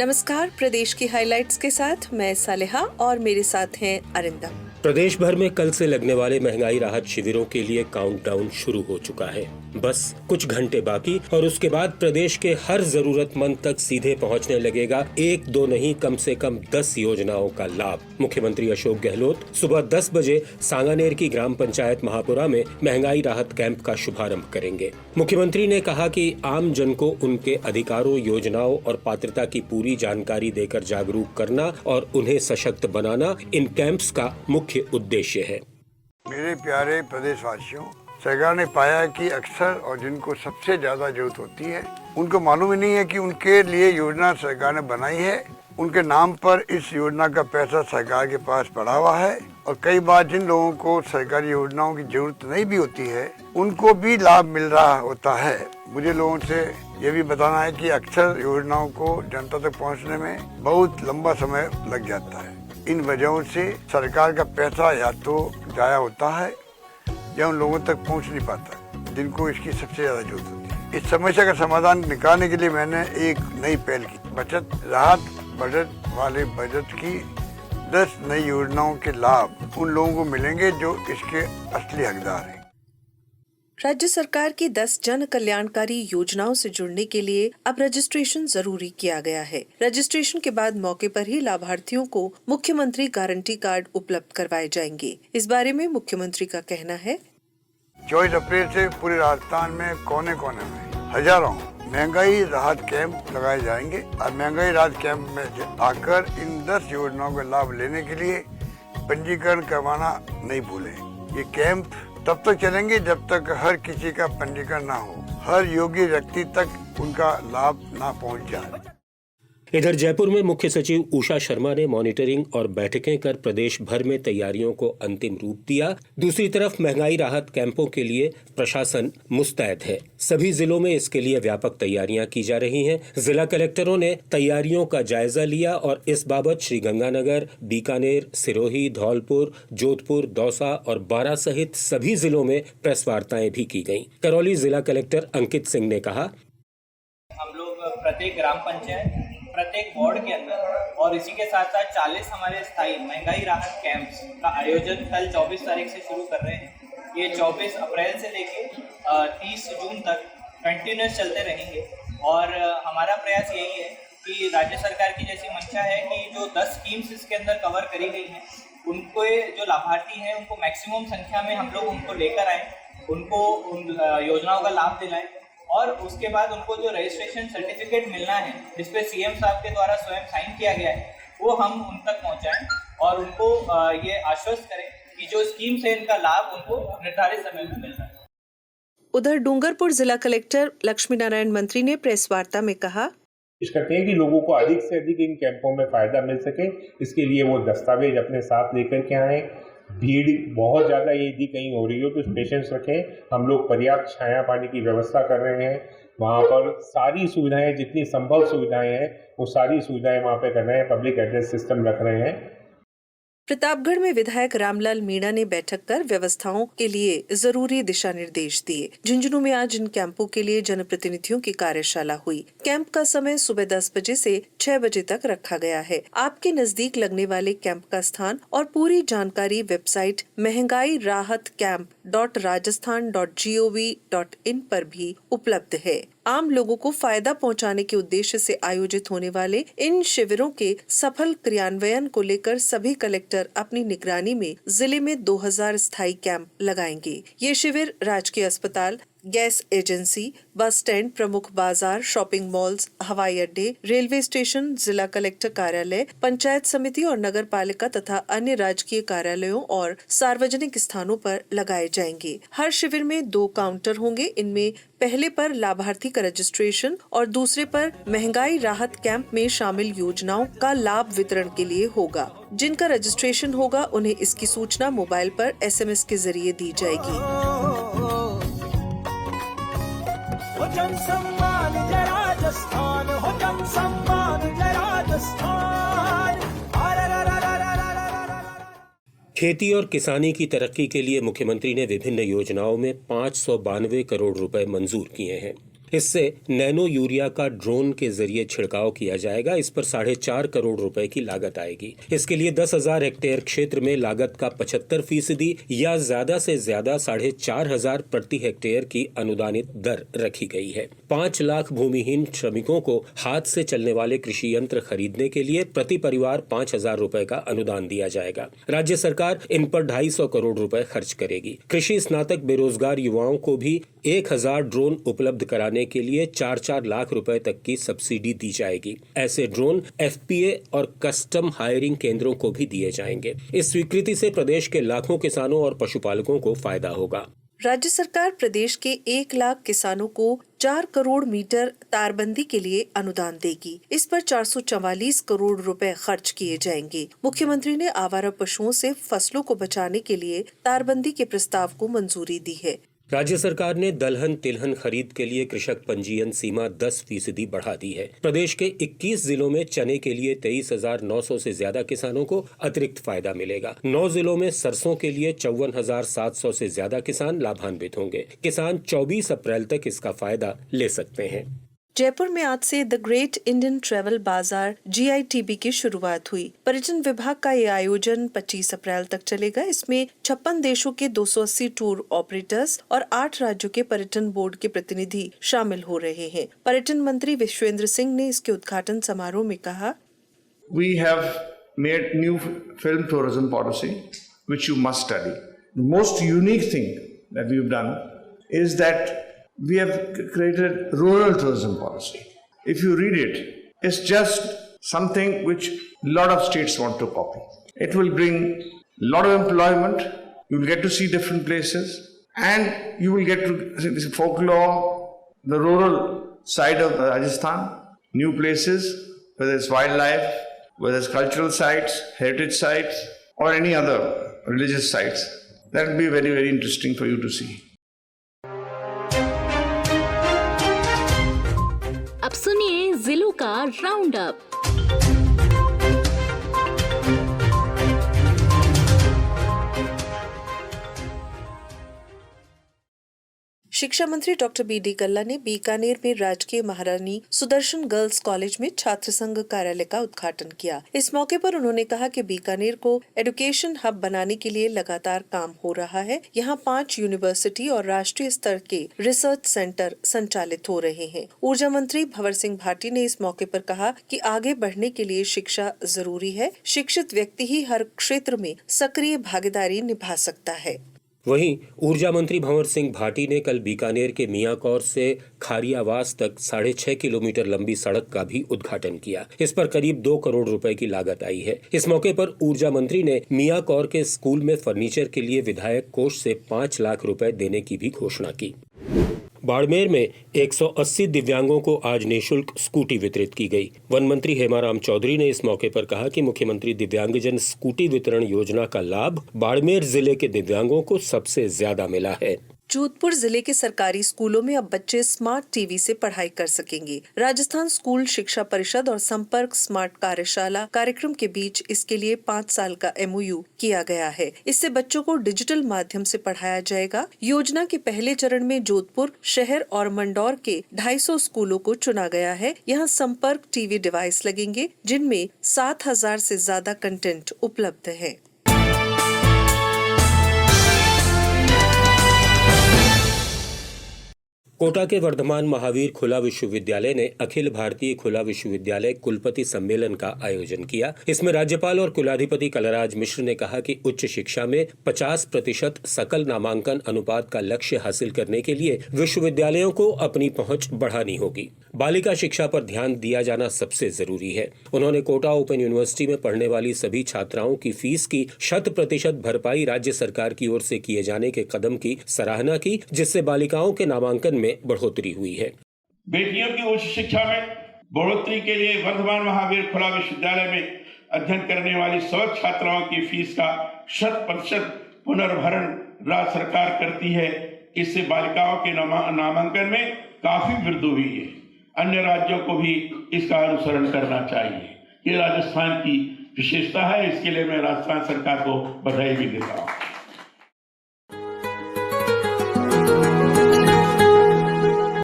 नमस्कार, प्रदेश की हाइलाइट्स के साथ मैं सालेहा और मेरे साथ हैं अरिंदम। प्रदेश भर में कल से लगने वाले महंगाई राहत शिविरों के लिए काउंटडाउन शुरू हो चुका है। बस कुछ घंटे बाकी और उसके बाद प्रदेश के हर जरूरतमंद तक सीधे पहुंचने लगेगा एक दो नहीं कम से कम 10 योजनाओं का लाभ। मुख्यमंत्री अशोक गहलोत सुबह 10 बजे सांगानेर की ग्राम पंचायत महापुरा में महंगाई राहत कैंप का शुभारंभ करेंगे। मुख्यमंत्री ने कहा कि आम जन को उनके अधिकारों, योजनाओं और पात्रता की पूरी जानकारी देकर जागरूक करना और उन्हें सशक्त बनाना इन कैंप्स का मुख्य उद्देश्य है। मेरे प्यारे प्रदेशवासियों, सरकार ने पाया कि अक्सर और जिनको सबसे ज्यादा जरूरत होती है उनको मालूम ही नहीं है कि उनके लिए योजना सरकार ने बनाई है। उनके नाम पर इस योजना का पैसा सरकार के पास पड़ा हुआ है और कई बार जिन लोगों को सरकारी योजनाओं की जरूरत नहीं भी होती है उनको भी लाभ मिल रहा होता है। मुझे लोगों से ये भी बताना है कि अक्सर योजनाओं को जनता तक पहुंचने में बहुत लंबा समय लग जाता है। इन वजहों से सरकार का पैसा या तो जाया होता है या उन लोगों तक पहुंच नहीं पाता जिनको इसकी सबसे ज्यादा जरूरत होती है। इस समस्या का समाधान निकालने के लिए मैंने एक नई पहल की। बचत राहत बजट वाले बजट की 10 नई योजनाओं के लाभ उन लोगों को मिलेंगे जो इसके असली हकदार हैं। राज्य सरकार की 10 जन कल्याणकारी योजनाओं से जुड़ने के लिए अब रजिस्ट्रेशन जरूरी किया गया है। रजिस्ट्रेशन के बाद मौके पर ही लाभार्थियों को मुख्यमंत्री गारंटी कार्ड उपलब्ध करवाए जाएंगे। इस बारे में मुख्यमंत्री का कहना है, 24 अप्रैल से पूरे राजस्थान में कोने कोने में हजारों महंगाई राहत कैंप लगाए जाएंगे और महंगाई राहत कैंप में आकर इन 10 योजनाओं का लाभ लेने के लिए पंजीकरण करवाना नहीं भूलें। ये कैंप तब तक चलेंगे जब तक हर किसी का पंजीकरण ना हो, हर योग्य व्यक्ति तक उनका लाभ ना पहुंच जाए। इधर जयपुर में मुख्य सचिव उषा शर्मा ने मॉनिटरिंग और बैठकें कर प्रदेश भर में तैयारियों को अंतिम रूप दिया। दूसरी तरफ महंगाई राहत कैंपों के लिए प्रशासन मुस्तैद है। सभी जिलों में इसके लिए व्यापक तैयारियां की जा रही हैं। जिला कलेक्टरों ने तैयारियों का जायजा लिया और इस बाबत श्रीगंगानगर, बीकानेर, सिरोही, धौलपुर, जोधपुर, दौसा और बारां सहित सभी जिलों में प्रेस वार्ताएं भी की गईं। करौली जिला कलेक्टर अंकित सिंह ने कहा, हम लोग प्रत्येक ग्राम पंचायत, प्रत्येक वार्ड के अंदर और इसी के साथ साथ 40 हमारे स्थायी महंगाई राहत कैंप्स का आयोजन कल 24 तारीख से शुरू कर रहे हैं। ये 24 अप्रैल से लेके 30 जून तक कंटिन्यूस चलते रहेंगे और हमारा प्रयास यही है कि राज्य सरकार की जैसी मंशा है कि जो 10 स्कीम्स इसके अंदर कवर करी गई हैं उनको जो लाभार्थी हैं उनको मैक्सिमम संख्या में हम लोग उनको लेकर आएँ, उनको उन योजनाओं का लाभ दिलाएं और उसके बाद उनको जो रजिस्ट्रेशन सर्टिफिकेट मिलना है जिसपे सीएम साहब के द्वारा स्वयं साइन किया गया है वो हम उन तक पहुंचाएं और उनको ये आश्वस्त करें कि जो स्कीम से इनका लाभ उनको निर्धारित समय में मिल रहा है। उधर डूंगरपुर जिला कलेक्टर लक्ष्मी नारायण मंत्री ने प्रेस वार्ता में कहा, करते हैं कि लोगों को अधिक से अधिक इन कैंपों में फायदा मिल सके, इसके लिए वो दस्तावेज अपने साथ लेकर के आए। भीड़ बहुत ज़्यादा यदि कहीं हो रही हो तो पेशेंस रखें। हम लोग पर्याप्त छाया पानी की व्यवस्था कर रहे हैं। वहाँ पर सारी सुविधाएं, जितनी संभव सुविधाएं हैं वो सारी सुविधाएं वहाँ पे कर रहे हैं। पब्लिक एड्रेस सिस्टम रख रहे हैं। प्रतापगढ़ में विधायक रामलाल मीणा ने बैठक कर व्यवस्थाओं के लिए जरूरी दिशा निर्देश दिए। झुंझुनू में आज इन कैंपों के लिए जनप्रतिनिधियों की कार्यशाला हुई। कैंप का समय सुबह 10 बजे से 6 बजे तक रखा गया है। आपके नजदीक लगने वाले कैंप का स्थान और पूरी जानकारी वेबसाइट महंगाई राहत कैंप.rajasthan.gov.in पर भी उपलब्ध है। आम लोगों को फायदा पहुंचाने के उद्देश्य से आयोजित होने वाले इन शिविरों के सफल क्रियान्वयन को लेकर सभी कलेक्टर अपनी निगरानी में जिले में 2000 स्थायी कैंप लगाएंगे। ये शिविर राजकीय अस्पताल, गैस एजेंसी, बस स्टैंड, प्रमुख बाजार, शॉपिंग मॉल्स, हवाई अड्डे, रेलवे स्टेशन, जिला कलेक्टर कार्यालय, पंचायत समिति और नगर पालिका तथा अन्य राजकीय कार्यालयों और सार्वजनिक स्थानों पर लगाए जाएंगे। हर शिविर में 2 काउंटर होंगे। इनमें पहले पर लाभार्थी का रजिस्ट्रेशन और दूसरे पर महंगाई राहत कैंप में शामिल योजनाओं का लाभ वितरण के लिए होगा। जिनका रजिस्ट्रेशन होगा उन्हें इसकी सूचना मोबाइल पर SMS के जरिए दी जाएगी। जन सम्मान जय राजस्थान, हो जन सम्मान जय राजस्थान। खेती और किसानी की तरक्की के लिए मुख्यमंत्री ने विभिन्न योजनाओं में 592 करोड़ रुपए मंजूर किए हैं। इससे नैनो यूरिया का ड्रोन के जरिए छिड़काव किया जाएगा। इस पर 4.5 करोड़ रुपए की लागत आएगी। इसके लिए 10,000 हेक्टेयर क्षेत्र में लागत का 75% या ज्यादा से ज्यादा 4,500 प्रति हेक्टेयर की अनुदानित दर रखी गई है। 5 लाख भूमिहीन श्रमिकों को हाथ से चलने वाले कृषि यंत्र खरीदने के लिए प्रति परिवार 5,000 रुपए का अनुदान दिया जाएगा। राज्य सरकार इन पर 250 करोड़ रुपए खर्च करेगी। कृषि स्नातक बेरोजगार युवाओं को भी 1,000 ड्रोन उपलब्ध कराने के लिए 4-4 लाख रुपए तक की सब्सिडी दी जाएगी। ऐसे ड्रोन FPA और कस्टम हायरिंग केंद्रों को भी दिए जाएंगे। इस स्वीकृति से प्रदेश के लाखों किसानों और पशुपालकों को फायदा होगा। राज्य सरकार प्रदेश के 1 लाख किसानों को 4 करोड़ मीटर तारबंदी के लिए अनुदान देगी। इस पर 444 करोड़ रुपए खर्च किए जाएंगे। मुख्यमंत्री ने आवारा पशुओं से फसलों को बचाने के लिए तारबंदी के प्रस्ताव को मंजूरी दी है। राज्य सरकार ने दलहन तिलहन खरीद के लिए कृषक पंजीयन सीमा 10% बढ़ा दी है। प्रदेश के 21 जिलों में चने के लिए 23,900 से ज्यादा किसानों को अतिरिक्त फायदा मिलेगा। 9 जिलों में सरसों के लिए 54,700 से ज्यादा किसान लाभान्वित होंगे। किसान 24 अप्रैल तक इसका फायदा ले सकते हैं। जयपुर में आज से द ग्रेट इंडियन ट्रैवल बाजार GITB की शुरुआत हुई। पर्यटन विभाग का ये आयोजन 25 अप्रैल तक चलेगा। इसमें 56 देशों के 280 टूर ऑपरेटर्स और 8 राज्यों के पर्यटन बोर्ड के प्रतिनिधि शामिल हो रहे हैं। पर्यटन मंत्री विश्वेंद्र सिंह ने इसके उद्घाटन समारोह में कहा, We have made new film tourism policy which you must study. The most unique thing that we've done is that we have created rural tourism policy. If you read it, it's just something which a lot of states want to copy. It will bring a lot of employment, you will get to see different places, and you will get to see this folklore, the rural side of Rajasthan, new places, whether it's wildlife, whether it's cultural sites, heritage sites, or any other religious sites. That will be very, very interesting for you to see. अब सुनिए जिलों का round up. शिक्षा मंत्री doctor B.D. कल्ला ने बीकानेर में राजकीय महारानी सुदर्शन गर्ल्स कॉलेज में छात्र संघ कार्यालय का उद्घाटन किया। इस मौके पर उन्होंने कहा कि बीकानेर को एजुकेशन हब बनाने के लिए लगातार काम हो रहा है। यहाँ 5 यूनिवर्सिटी और राष्ट्रीय स्तर के रिसर्च सेंटर संचालित हो रहे हैं। ऊर्जा मंत्री भंवर सिंह भाटी ने इस मौके पर कहा कि आगे बढ़ने के लिए शिक्षा जरूरी है। शिक्षित व्यक्ति ही हर क्षेत्र में सक्रिय भागीदारी निभा सकता है। वहीं ऊर्जा मंत्री भंवर सिंह भाटी ने कल बीकानेर के मियाकौर से खारियावास तक 6.5 किलोमीटर लंबी सड़क का भी उद्घाटन किया। इस पर करीब 2 करोड़ रुपए की लागत आई है। इस मौके पर ऊर्जा मंत्री ने मियाकौर के स्कूल में फर्नीचर के लिए विधायक कोष से 5 लाख रुपए देने की भी घोषणा की। बाड़मेर में 180 दिव्यांगों को आज निःशुल्क स्कूटी वितरित की गई। वन मंत्री हेमाराम चौधरी ने इस मौके पर कहा कि मुख्यमंत्री दिव्यांगजन स्कूटी वितरण योजना का लाभ बाड़मेर जिले के दिव्यांगों को सबसे ज्यादा मिला है। जोधपुर जिले के सरकारी स्कूलों में अब बच्चे स्मार्ट टीवी से पढ़ाई कर सकेंगे। राजस्थान स्कूल शिक्षा परिषद और संपर्क स्मार्ट कार्यशाला कार्यक्रम के बीच इसके लिए 5 साल का MOU किया गया है। इससे बच्चों को डिजिटल माध्यम से पढ़ाया जाएगा। योजना के पहले चरण में जोधपुर शहर और मंदौर के 250 स्कूलों को चुना गया है। यहाँ संपर्क टीवी डिवाइस लगेंगे, जिनमें 7,000 से ज्यादा कंटेंट उपलब्ध है। कोटा के वर्धमान महावीर खुला विश्वविद्यालय ने अखिल भारतीय खुला विश्वविद्यालय कुलपति सम्मेलन का आयोजन किया। इसमें राज्यपाल और कुलाधिपति कलराज मिश्र ने कहा कि उच्च शिक्षा में 50% सकल नामांकन अनुपात का लक्ष्य हासिल करने के लिए विश्वविद्यालयों को अपनी पहुंच बढ़ानी होगी। बालिका शिक्षा पर ध्यान दिया जाना सबसे जरूरी है। उन्होंने कोटा ओपन यूनिवर्सिटी में पढ़ने वाली सभी छात्राओं की फीस की 100% भरपाई राज्य सरकार की ओर से किए जाने के कदम की सराहना की, जिससे बालिकाओं के नामांकन में बढ़ोतरी हुई है। बेटियों की उच्च शिक्षा में बढ़ोतरी के लिए वर्धमान महावीर खुला विश्वविद्यालय में अध्ययन करने वाली सब छात्राओं की फीस का 100% पुनर्भरण राज्य सरकार करती है। इससे बालिकाओं के नामांकन में काफी वृद्धि हुई है। अन्य राज्यों को भी इसका अनुसरण करना चाहिए। ये राजस्थान की विशेषता है। इसके लिए मैं राजस्थान सरकार को बधाई भी देता हूँ।